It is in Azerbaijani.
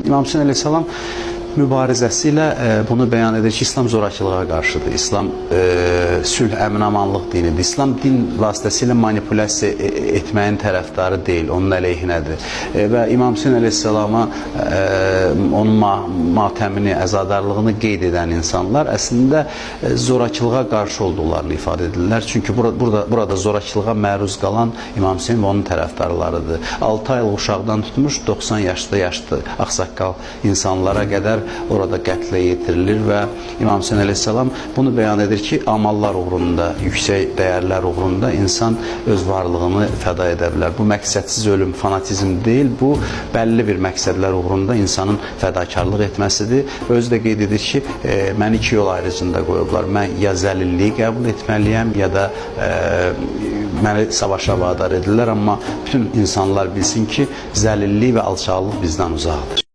İmam Hüseyin əleyhissalam mübarizəsi ilə bunu bəyan edir ki, İslam zorakılığa qarşıdır. İslam sülh, əmin-amanlıq dinidir. İslam din vasitəsilə manipulyasiya etməyin tərəfdarı deyil, onun əleyhinədir. Və İmam Hüseyin əleyhissalama onun matəmini, əzadarlığını qeyd edən insanlar əslində zorakılığa qarşı olduqlarını ifadə edirlər. Çünki burada zorakılığa məruz qalan İmam Hüseyin və onun tərəfdarlarıdır. 6 aylıq uşaqdan tutmuş 90 yaşlı ağsaqqal insanlara qədər orada qətlə yetirilir və İmam Hüseyin əleyhissalam bunu bəyan edir ki, amallar uğrunda, yüksək dəyərlər uğrunda insan öz varlığını fəda edə bilər. Bu məqsədsiz ölüm, fanatizm deyil, bu bəlli bir məqsədlər uğrunda insanın fədakarlıq etməsidir. Özü də qeyd edir ki, məni iki yol ayrıcında qoyublar. Mən ya zəlilliyi qəbul etməliyəm, ya da məni savaşa vadar edirlər, amma bütün insanlar bilsin ki, zəlillik və alçaqlıq bizdən uzaqdır.